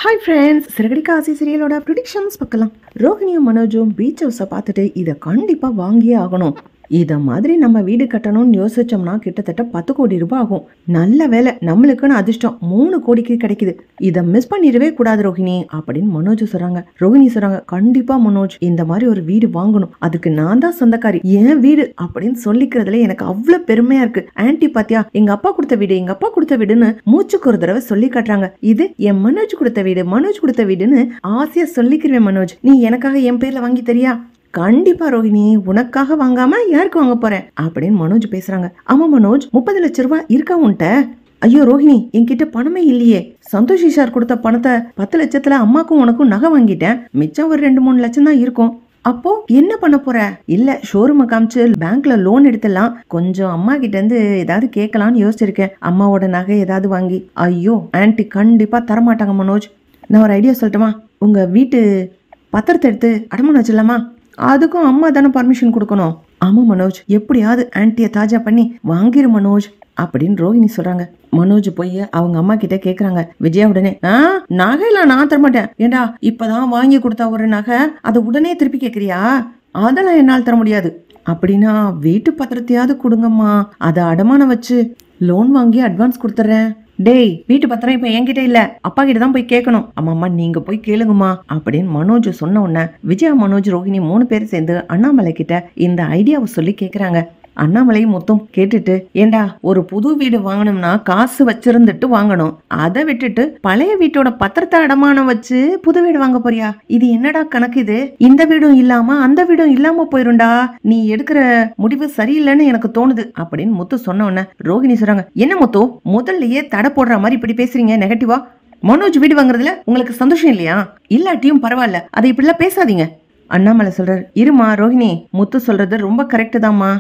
Hi friends, சிறகடிக்காசி சீரியலோட predictions பார்க்கலாம். ரோஹிணியும் மனோஜும் beach ஹவுஸை பார்த்துட்டு இதை கண்டிப்பாக வாங்கியே ஆகணும், இதை மாதிரி நம்ம வீடு கட்டணும்னு யோசிச்சோம்னா கிட்டத்தட்ட 10 கோடி ரூபாய் ஆகும். நல்ல வேலை, நம்மளுக்குன்னு அதிர்ஷ்டம் 3 கோடிக்கு கிடைக்குது. இதை மிஸ் பண்ணிடவே கூடாது ரோஹிணி அப்படின்னு மனோஜ் சொல்றாங்க. ரோஹிணி சொல்றாங்க, கண்டிப்பா மனோஜ், இந்த மாதிரி ஒரு வீடு வாங்கணும், அதுக்கு நான் தான் சொந்தக்காரி, என் வீடு அப்படின்னு சொல்லிக்கிறதுல எனக்கு அவ்வளவு பெருமையா இருக்கு. ஆன்டி பாத்தியா, எங்க அப்பா கொடுத்த வீடு, எங்க அப்பா கொடுத்த வீடுன்னு மூச்சுக்கு ஒரு தடவை சொல்லி காட்டுறாங்க. இது என் மனோஜ் கொடுத்த வீடு, மனோஜ் கொடுத்த வீடுன்னு ஆசையா சொல்லிக்கிறேன். மனோஜ், நீ எனக்காக என் பேர்ல வாங்கி தரியா? கண்டிப்பா ரோஹிணி, உனக்காக வாங்காம யாருக்கு வாங்க போறேன் அப்படின்னு மனோஜ் பேசுறாங்க. ஆமா மனோஜ், 30 லட்சம் ரூபாய் இருக்கா உன்ட்ட? ஐயோ ரோஹிணி, என்கிட்ட பணமே இல்லையே. சந்தோஷ் சார் கொடுத்த பணத்தை 10 லட்சத்துல அம்மாக்கும் உனக்கும் நகை வாங்கிட்டேன், மிச்சம் ஒரு 2-3 லட்சம் தான் இருக்கும். அப்போ என்ன பண்ண போற? இல்ல, ஷோரூமை காமிச்சு பேங்க்ல லோன் எடுத்துலாம், கொஞ்சம் அம்மா கிட்ட இருந்து ஏதாவது கேட்கலான்னு யோசிச்சிருக்கேன், அம்மாவோட நகை ஏதாவது வாங்கி. ஐயோ ஆன்டி கண்டிப்பா தரமாட்டாங்க மனோஜ். நான் ஒரு ஐடியா சொல்லட்டுமா? உங்க வீட்டு பத்திரத்தை எடுத்து அடமானம் வச்சிடலாமா? அதுக்கும் அம்மா தானே பர்மிஷன் கொடுக்கணும். ஆமா மனோஜ், எப்படியாவது ஆன்டியை தாஜா பண்ணி வாங்கிரு மனோஜ் அப்படின்னு ரோஹிணி சொல்றாங்க. மனோஜ் போய் அவங்க அம்மா கிட்ட கேக்குறாங்க. விஜயா உடனே, நகையெல்லாம் நான் தரமாட்டேன். ஏண்டா, இப்பதான் வாங்கி கொடுத்தா ஒரு நகை, அதை உடனே திருப்பி கேக்குறியா? அதெல்லாம் என்னால் தர முடியாது. அப்படின்னா வீட்டு பத்திரத்தையாவது கொடுங்கம்மா, அதை அடமானம் வச்சு லோன் வாங்கி அட்வான்ஸ் கொடுத்துறேன். டேய், வீட்டு பத்திரம் இப்ப என்கிட்ட இல்ல, அப்பா கிட்ட தான் போய் கேட்கணும். அம்மா நீங்க போய் கேளுங்கம்மா அப்படின்னு மனோஜ் சொன்ன உடனே விஜயா, மனோஜ், ரோஹிணி 3 பேரும் சேர்ந்து அண்ணாமலை கிட்ட இந்த ஐடியாவை சொல்லி கேக்குறாங்க. அண்ணாமலையும் மொத்தம் கேட்டுட்டு, ஏண்டா, ஒரு புது வீடு வாங்கணும்னா காசு வச்சிருந்துட்டு வாங்கணும், அதை விட்டுட்டு பழைய வீட்டோட பத்திரத்தை அடமானம் வச்சு புது வீடு வாங்க போறியா? இது என்னடா கணக்கு இது? இந்த வீடும் இல்லாம அந்த வீடும் இல்லாம போயிருண்டா, நீ எடுக்கிற முடிவு சரியில்லைன்னு எனக்கு தோணுது அப்படின்னு முத்து சொன்ன உடனே ரோஹிணி சொல்றாங்க, என்ன முத்து, முதல்லயே தடை போடுற மாதிரி இப்படி பேசுறீங்க நெகட்டிவா? மனோஜ் வீடு வாங்குறதுல உங்களுக்கு சந்தோஷம் இல்லையா? இல்லாட்டியும் பரவாயில்ல, அதை இப்படிலாம் பேசாதீங்க. அண்ணாமலை சொல்றாரு, இருமா ரோஹிணி, முத்து சொல்றது ரொம்ப கரெக்ட் தான்மா.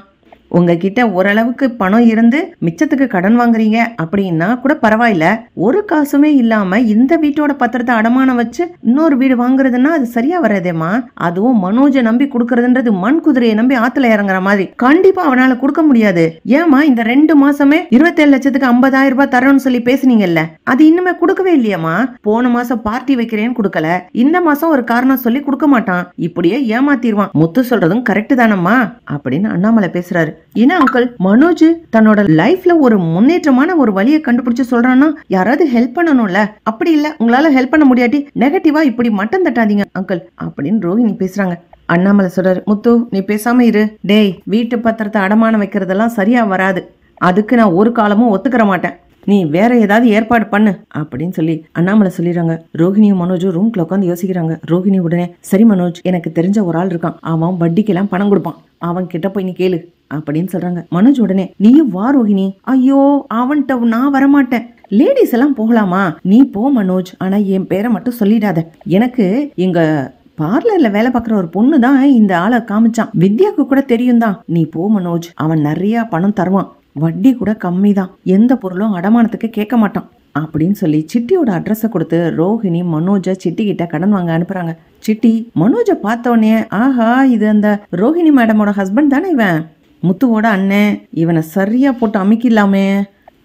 உங்ககிட்ட ஓரளவுக்கு பணம் இருந்து மிச்சத்துக்கு கடன் வாங்குறீங்க அப்படின்னா கூட பரவாயில்ல, ஒரு காசுமே இல்லாம இந்த வீட்டோட பத்திரத்தை அடமானம் வச்சு இன்னொரு வீடு வாங்குறதுன்னா அது சரியா வராதேமா. அதுவும் மனோஜை நம்பி கொடுக்கறதுன்றது மண் குதிரையை நம்பி ஆத்துல இறங்குற மாதிரி. கண்டிப்பா அவனால கொடுக்க முடியாது. ஏமா, இந்த 2 மாசமே 27 லட்சத்துக்கு 50,000 ரூபாய் தரணும்னு சொல்லி பேசுனீங்கல்ல, அது இன்னுமே கொடுக்கவே இல்லையாமா? போன மாசம் பார்ட்டி வைக்கிறேன்னு கொடுக்கல, இந்த மாசம் ஒரு காரணம் சொல்லி கொடுக்க மாட்டான், இப்படியே ஏமாத்திடுவான். முத்து சொல்றதும் கரெக்ட் தானம்மா அப்படின்னு அண்ணாமலை பேசுறாரு. ஏன்னா அங்கிள், மனோஜ் தன்னோட லைஃப்ல ஒரு முன்னேற்றமான ஒரு வழியை கண்டுபிடிச்சு சொல்றான்னா யாராவது ஹெல்ப் பண்ணணும்ல. அப்படி இல்ல, உங்களால ஹெல்ப் பண்ண முடியாட்டி நெகட்டிவா இப்படி மட்டம் தட்டாதீங்க அங்கிள் அப்படின்னு ரோஹிணி பேசுறாங்க. அண்ணாமலை சொல்றாரு, முத்து நீ பேசாம இரு. டேய், வீட்டு பத்திரத்தை அடமானம் வைக்கிறதெல்லாம் சரியா வராது, அதுக்கு நான் ஒரு காலமும் ஒத்துக்கிற மாட்டேன், நீ வேற ஏதாவது ஏற்பாடு பண்ணு அப்படின்னு சொல்லி அண்ணாமலை சொல்லிடுறாங்க. ரோஹிணியும் மனோஜும் ரூம்ல உட்காந்து யோசிக்கிறாங்க. ரோஹிணி உடனே, சரி மனோஜ், எனக்கு தெரிஞ்ச ஒரு ஆள் இருக்கான், அவன் வட்டிக்கெல்லாம் பணம் கொடுப்பான், அவன் கிட்ட போய் நீ கேளு அப்படின்னு சொல்றாங்க. மனோஜ் உடனே, நீயும் வா ரோஹிணி. ஐயோ, அவன்கிட்ட நான் வரமாட்டேன், லேடிஸ் எல்லாம் போகலாமா? நீ போ மனோஜ், ஆனா என் பேரை மட்டும் சொல்லிடாத. எனக்கு எங்க பார்லர்ல வேலை பார்க்குற ஒரு பொண்ணு தான் இந்த ஆளை காமிச்சான், வித்யாவுக்கு கூட தெரியும் தான். நீ போ மனோஜ், அவன் நிறைய பணம் தருவான், வட்டி கூட கம்மி தான், எந்த பொருளும் அடமானத்துக்கு கேட்க மாட்டான் அப்படின்னு சொல்லி சிட்டியோட அட்ரஸை கொடுத்து ரோஹிணி மனோஜை சிட்டி கிட்ட கடன் வாங்க அனுப்புறாங்க. சிட்டி மனோஜை பார்த்தோன்னே, ஆஹா, இது அந்த ரோஹிணி மேடமோட ஹஸ்பண்ட் தானே இவன், முத்துவோட அண்ணன், இவனை சரியா போட்டு அமைக்கலாமே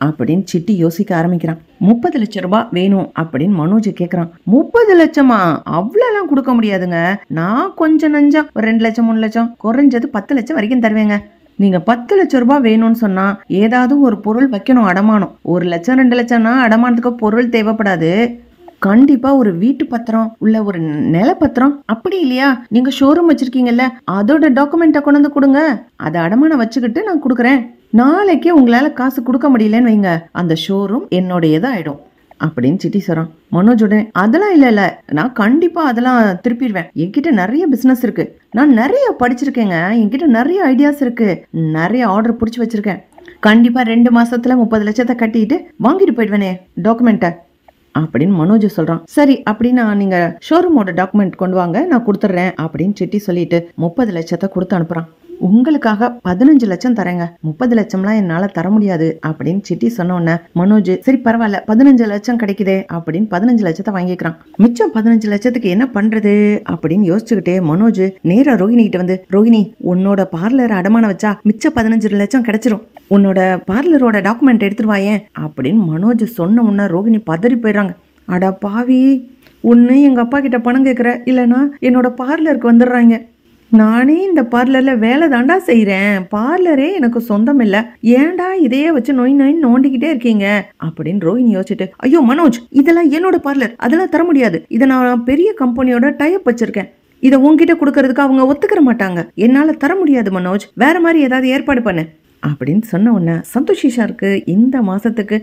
அப்படின்னு சிட்டி யோசிக்க ஆரம்பிக்கிறான். 30 லட்சம் ரூபாய் வேணும் அப்படின்னு மனோஜ் கேக்குறான். 30 லட்சமா? அவ்வளவு கொடுக்க முடியாதுங்க, நான் கொஞ்சம் நஞ்சம் ஒரு 2 லட்சம் 3 லட்சம், குறைஞ்சது 10 லட்சம் வரைக்கும் தருவேங்க. நீங்க 10 லட்சம் ரூபாய் வேணும்னு சொன்னா ஏதாவது ஒரு பொருள் வைக்கணும் அடமானம். 1 லட்சம் 2 லட்சம்னா அடமானத்துக்கு பொருள் தேவைப்படாது, கண்டிப்பா ஒரு வீட்டு பத்திரம் உள்ள ஒரு நிலப்பத்திரம், அப்படி இல்லையா நீங்க ஷோரூம் வச்சிருக்கீங்கல்ல, அதோட டாக்குமெண்ட்டை கொண்டு வந்து கொடுங்க, அதை அடமானம் வச்சுக்கிட்டு நான் கொடுக்குறேன். நாளைக்கே உங்களால காசு கொடுக்க முடியலன்னு வைங்க, அந்த ஷோரூம் என்னோடையதான் ஆயிடும் அப்படின்னு சிட்டி சொல்றான். மனோஜ் உடனே, அதெல்லாம் இல்ல, நான் கண்டிப்பா அதெல்லாம் திருப்பிடுவேன், என்கிட்ட நிறைய பிசினஸ் இருக்கு, நான் நிறைய படிச்சிருக்கேங்க, என்கிட்ட நிறைய ஐடியாஸ் இருக்கு, நிறைய ஆர்டர் பிடிச்சி வச்சிருக்கேன், கண்டிப்பா 2 மாசத்துல 30 லட்சத்தை கட்டிட்டு வாங்கிட்டு போயிடுவேனே டாக்குமெண்ட்டை அப்படின்னு மனோஜ் சொல்றான். சரி, அப்படின்னா நீங்க ஷோரூமோட டாக்குமெண்ட் கொண்டு வாங்க, நான் கொடுத்துட்றேன் அப்படின்னு சிட்டி சொல்லிட்டு 30 லட்சத்தை கொடுத்து அனுப்புறான். உங்களுக்காக 15 லட்சம் தரேங்க, 30 லட்சம்லாம் என்னால தர முடியாது அப்படின்னு சிட்டி சொன்ன உடனே மனோஜ், சரி பரவாயில்ல, 15 லட்சம் கிடைக்குதே அப்படின்னு 15 லட்சத்தை வாங்கிக்கிறான். மிச்சம் 15 லட்சத்துக்கு என்ன பண்றது அப்படின்னு யோசிச்சுக்கிட்டே மனோஜ் நேரா ரோஹிணி கிட்ட வந்து, ரோஹிணி, உன்னோட பார்லர் அடமானம் வச்சா மிச்சம் 15 லட்சம் கிடைச்சிரும், உன்னோட பார்லரோட டாக்குமெண்ட் எடுத்துருவாயேன் அப்படின்னு மனோஜ் சொன்ன உடனே ரோஹிணி பதறி போயிடுறாங்க. அடா பாவி, ஒன்று எங்கள் அப்பா கிட்ட பணம் கேட்குற, இல்லைன்னா என்னோட பார்லருக்கு வந்துடுறாங்க. நானே இந்த பார்லரில் வேலை தாண்டா செய்கிறேன், பார்லரே எனக்கு சொந்தம் இல்லை, ஏன்டா இதையே வச்சு நோய் நோயின்னு நோண்டிக்கிட்டே இருக்கீங்க அப்படின்னு ரோஹிணி யோசிச்சுட்டு, ஐயோ மனோஜ், இதெல்லாம் என்னோட பார்லர், அதெல்லாம் தர முடியாது, இதை நான் பெரிய கம்பெனியோட டைப் வச்சிருக்கேன், இதை உங்ககிட்ட கொடுக்கறதுக்கு அவங்க ஒத்துக்கிற மாட்டாங்க, என்னால் தர முடியாது மனோஜ், வேற மாதிரி ஏதாவது ஏற்பாடு பண்ணு அப்படின்னு சொன்ன உடனே சந்தோஷிஷாருக்கு இந்த மாசத்துக்கு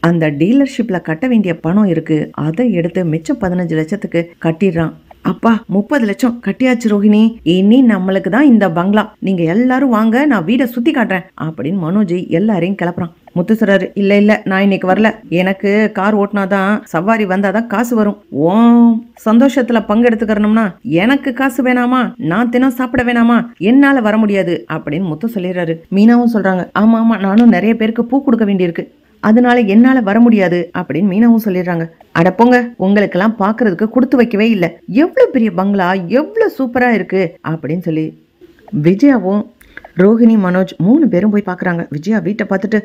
அந்த டீலர்ஷிப்ல கட்ட வேண்டிய பணம் இருக்கு, அதை எடுத்து மிச்சம் 15 லட்சத்துக்கு கட்டிடுறான். அப்பா 30 லட்சம் கட்டியாச்சு ரோஹிணி, இனி நம்மளுக்கு தான் இந்த பங்களா, நீங்க எல்லாரும் வாங்க, நான் வீடை சுத்தி காட்டுறேன் அப்படின்னு மனோஜ் எல்லாரையும் கிளப்புறான். முத்து சொல்றாரு, இல்ல இல்ல நான் இன்னைக்கு வரல, எனக்கு கார் ஓட்டினாதான் சவாரி வந்தாதான் காசு வரும், ஓம் சந்தோஷத்துல பங்கெடுத்துக்கிறணும்னா எனக்கு காசு வேணாமா, நான் தினம் சாப்பிட வேணாமா, என்னால வர முடியாது அப்படின்னு முத்து சொல்லிடுறாரு. மீனாவும் சொல்றாங்க, ஆமா ஆமா நானும் நிறைய பேருக்கு பூ கொடுக்க வேண்டியிருக்கு, அதனால என்னால வர முடியாது அப்படின்னு மீனாவும் சொல்லிடுறாங்க. அடப்போங்க, உங்களுக்கெல்லாம் பாக்குறதுக்கு கொடுத்து வைக்கவே இல்லை, எவ்வளவு பெரிய பங்களா, எவ்வளவு சூப்பரா இருக்கு அப்படின்னு சொல்லி விஜயாவும் ரோஹிணி மனோஜ் 3 பேரும் போய் பாக்குறாங்க. விஜயா வீட்டை பார்த்துட்டு,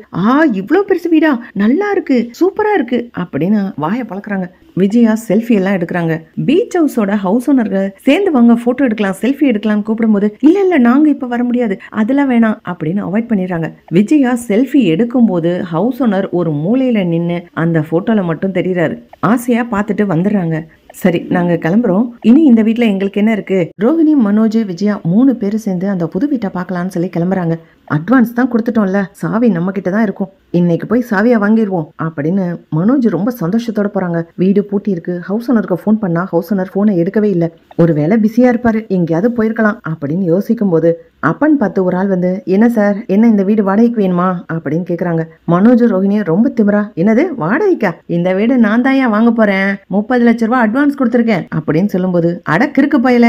இவ்வளவு பெருசு வீடா, நல்லா இருக்கு, சூப்பரா இருக்கு அப்படின்னு வாயை பழக்கிறாங்க. விஜயா செல்ஃபி எல்லாம் எடுக்கிறாங்க. பீச் ஹவுஸோட ஹவுஸ் ஓனர்கள் சேர்ந்து வாங்க போட்டோ எடுக்கலாம், செல்ஃபி எடுக்கலாம் கூப்பிடும்போது, இல்ல இல்ல நாங்க இப்ப வர முடியாது, அதெல்லாம் வேணாம் அப்படின்னு அவாய்ட் பண்ணிடுறாங்க. விஜயா செல்ஃபி எடுக்கும் போது ஹவுஸ் ஓனர் ஒரு மூலையில நின்னு அந்த போட்டோல மட்டும் தெரியுறாரு. ஆசையா பார்த்துட்டு வந்துடுறாங்க. சரி நாங்க கிளம்புறோம், இனி இந்த வீட்டுல எங்களுக்கு என்ன இருக்கு. ரோஹிணி மனோஜ் விஜயா 3 பேரும் சேர்ந்து அந்த புது வீட்டை பார்க்கலாம்னு சொல்லி கிளம்புறாங்க. அட்வான்ஸ் தான் கொடுத்துட்டோம்ல, சாவி நம்ம கிட்ட தான் இருக்கும், இன்னைக்கு போய் சாவியா வாங்கிடுவோம் அப்படின்னு மனோஜ் ரொம்ப சந்தோஷத்தோட போறாங்க. வீடு பூட்டி இருக்கு. ஹவுஸ் ஓனருக்கு ஃபோன் பண்ணா ஹவுஸ் ஓனர் போனை எடுக்கவே இல்லை, ஒருவேளை பிஸியா இருப்பாரு, எங்கேயாவது போயிருக்கலாம் அப்படின்னு யோசிக்கும் போது அப்பன் பார்த்து ஒரு ஆள் வந்து, என்ன சார், என்ன இந்த வீடு வாடகைக்கு வேணுமா அப்படின்னு கேக்குறாங்க. மனோஜ் ரோஹிணியை ரொம்ப திமிரா, என்னது வாடகைக்கா, இந்த வீடு நான் தான் வாங்க போறேன், 30 லட்சம் ரூபாய் அட்வான்ஸ் கொடுத்துருக்கேன் அப்படின்னு சொல்லும்போது, அடக்கிருக்கு பையல,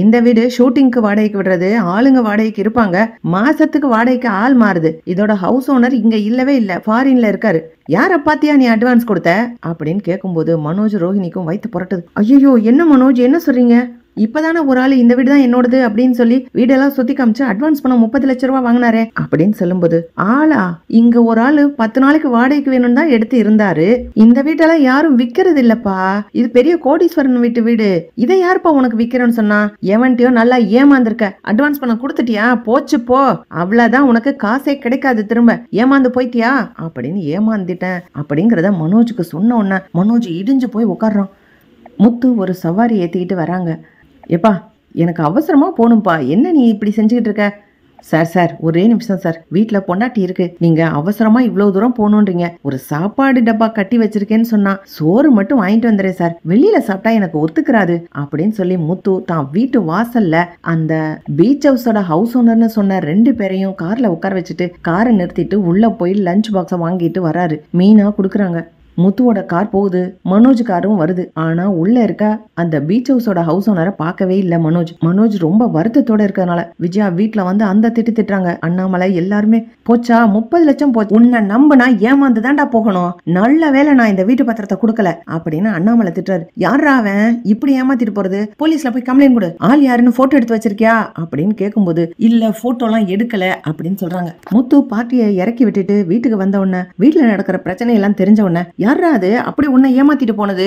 இந்த வீடு ஷூட்டிங்க்கு வாடகைக்கு விடுறது, ஆளுங்க வாடகைக்கு இருப்பாங்க, மாசத்துக்கு வாடகைக்கு ஆள் மாறுது, இதோட ஹவுஸ் ஓனர் இங்க இல்லவே இல்ல, ஃபாரின்ல இருக்காரு, யார பாத்தியா நீ அட்வான்ஸ் கொடுத்த அப்படின்னு கேட்கும்போது மனோஜ் ரோஹிணிக்கும் வயித்து புரட்டுது. ஐயோ என்ன மனோஜ் என்ன சொல்றீங்க, இப்பதானே ஒரு ஆள் இந்த வீடு தான் என்னோடது அப்படின்னு சொல்லி வீடெல்லாம் சுத்தி காமிச்சு அட்வான்ஸ் பண்ண 30 லட்சம் ரூபாய் வாங்கினாரே அப்படின்னு சொல்லும்போது, ஆளா இங்க ஒரு ஆளு 10 நாளைக்கு வாடகைக்கு வேணும்னு தான் எடுத்து இருந்தாரு, இந்த வீட்டெல்லாம் யாரும் விக்கிறது இல்லப்பா, இது பெரிய கோடீஸ்வரன் வீட்டு வீடு, இதை யாருப்பா உனக்கு விக்கிறேன்னு சொன்னா, எவன்ட்டியோ நல்லா ஏமாந்துருக்க, அட்வான்ஸ் பண்ண கொடுத்துட்டியா, போச்சு போ, அவ்வளவுதான், உனக்கு காசே கிடைக்காது, திரும்ப ஏமாந்து போயிட்டியா அப்படின்னு ஏமாந்துட்டேன் அப்படிங்கிறத மனோஜுக்கு சொன்ன உடனே மனோஜ் இடிஞ்சு போய் உட்கார்றான். முத்து ஒரு சவாரி ஏத்திக்கிட்டு வராங்க. எப்பா எனக்கு அவசரமா போகணும்ப்பா, என்ன நீ இப்படி செஞ்சுக்கிட்டு இருக்க. சார் ஒரே நிமிஷம் சார், வீட்டில் பொண்டாட்டி இருக்கு, நீங்க அவசரமா இவ்வளவு தூரம் போகணுன்றீங்க, ஒரு சாப்பாடு டப்பா கட்டி வச்சிருக்கேன்னு சொன்னா சோறு மட்டும் வாங்கிட்டு வந்துடுறேன் சார், வெளியில சாப்பிட்டா எனக்கு ஒத்துக்கிறாது அப்படின்னு சொல்லி முத்து தான் வீட்டு வாசல்ல அந்த பீச் ஹவுஸோட ஹவுஸ் ஓனர்னு சொன்ன 2 பேரையும் கார்ல உட்கார வச்சுட்டு காரை நிறுத்திட்டு உள்ள போய் லஞ்ச் பாக்ஸை வாங்கிட்டு வராரு. மீனா கொடுக்குறாங்க. முத்துவோட கார் போகுது, மனோஜ் காரும் வருது. ஆனா உள்ள இருக்க அந்த பீச் ஹவுஸோட ஹவுஸ் ஓனரை பார்க்கவே இல்லை மனோஜ் ரொம்ப வருத்தத்தோட இருக்கிறதுனால விஜயா வீட்டுல வந்து அந்த திட்டுறாங்க. அண்ணாமலை எல்லாருமே, போச்சா 30 லட்சம் போச்சு, உன்னை நம்பனா ஏமாந்து தாண்டா போகணும், நல்ல வேலை நான் இந்த வீட்டு பத்திரத்தை கொடுக்கல அப்படின்னு அண்ணாமலை திட்டுறாரு. யாரா அவன் இப்படி ஏமாத்திட்டு போறது, போலீஸ்ல போய் கம்ப்ளைண்ட் கொடு, ஆள் யாருன்னு போட்டோ எடுத்து வச்சிருக்கியா அப்படின்னு கேட்கும்போது, இல்ல போட்டோ எல்லாம் எடுக்கல அப்படின்னு சொல்றாங்க. முத்து பார்ட்டியை இறக்கி விட்டுட்டு வீட்டுக்கு வந்த உடனே வீட்டுல நடக்கிற பிரச்சனை எல்லாம் தெரிஞ்ச உடனே, யாரா அது அப்படி உன்னை ஏமாத்திட்டு போனது,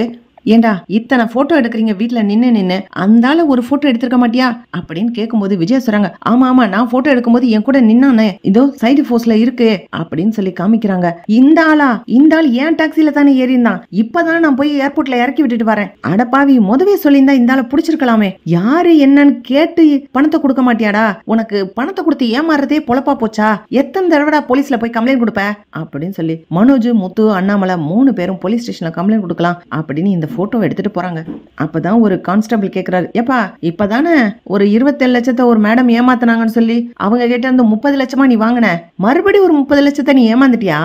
ஏண்டா இத்தனை போட்டோ எடுக்கிறீங்க வீட்டுல நின்னு, அந்தால ஒரு போட்டோ எடுத்திருக்க மாட்டியா அப்படின்னு கேட்கும்போது விஜயா சொல்றாங்க, ஆமா நான் போட்டோ எடுக்கும்போது என் கூட நின்னானே, இதோ சைடு போஸ்ட்ல இருக்கு அப்படின்னு சொல்லி காமிக்கிறாங்க. இந்த ஆள் ஏன் டாக்ஸில தானே ஏறி இருந்தான், இப்பதானே நான் போய் ஏர்போர்ட்ல இறக்கி விட்டுட்டு வரேன், அடப்பாவி முதவே சொல்லியிருந்தா இந்த ஆளை புடிச்சிருக்கலாமே, யாரு என்னன்னு கேட்டு பணத்தை கொடுக்க மாட்டியாடா, உனக்கு பணத்தை கொடுத்து ஏமாறதே பொழப்பா போச்சா, எத்தனை தடவைடா போலீஸ்ல போய் கம்ப்ளைண்ட் கொடுப்ப அப்படின்னு சொல்லி மனோஜ் முத்து அண்ணாமலை 3 பேரும் போலீஸ் ஸ்டேஷன்ல கம்ப்ளைண்ட் கொடுக்கலாம் அப்படின்னு இந்த போட்டோவை எடுத்துட்டு போறாங்க. அப்பதான் ஒரு கான்ஸ்டபிள் கேக்குறாரு, ஏப்பா இப்பதானே ஒரு 27 லட்சத்தை ஒரு மேடம் ஏமாத்தினாங்கன்னு சொல்லி அவங்க கிட்ட இருந்து 30 லட்சமா நீ வாங்கின, மறுபடியும் ஒரு 30 லட்சத்தை நீ ஏமாந்துட்டியா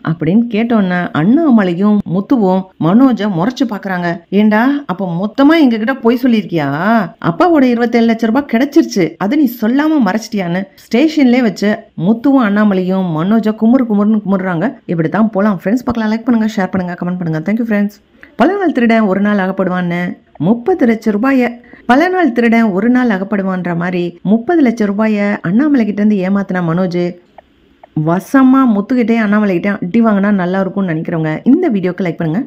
அப்படின்னு கேட்டோன்ன அண்ணாமலையும் முத்துவும் மனோஜ முறைச்சு பாக்குறாங்க. ஏண்டா அப்ப மொத்தமா எங்க கிட்ட போய் சொல்லிருக்கியா, அப்பாவோட 27 லட்சம் ரூபாய் கிடைச்சிருச்சு, அது நீ சொல்லாம மறைச்சிட்டியான்னு ஸ்டேஷன்லயே வச்சு முத்துவும் அண்ணாமலையும் மனோஜ குமுறுன்னு குமுறுறாங்க. இப்படித்தான் போலாம் ஃப்ரெண்ட்ஸ். பார்க்கலாம், லைக் பண்ணுங்க, ஷேர் பண்ணுங்க, கமெண்ட் பண்ணுங்க. Thank you friends. பல நாள் திருடன் ஒரு நாள் அகப்படுவான்னு 30 லட்சம் ரூபாய பல நாள் திருடன் ஒரு நாள் அகப்படுவான்ற மாதிரி 30 லட்சம் ரூபாய அண்ணாமலை கிட்ட இருந்து ஏமாத்தின மனோஜ் வசமா முத்துக்கிட்டே அண்ணாமலை கிட்டே அடி வாங்கினா நல்லா இருக்கும்னு நினைக்கிறவங்க இந்த வீடியோக்கு லைக் பண்ணுங்க.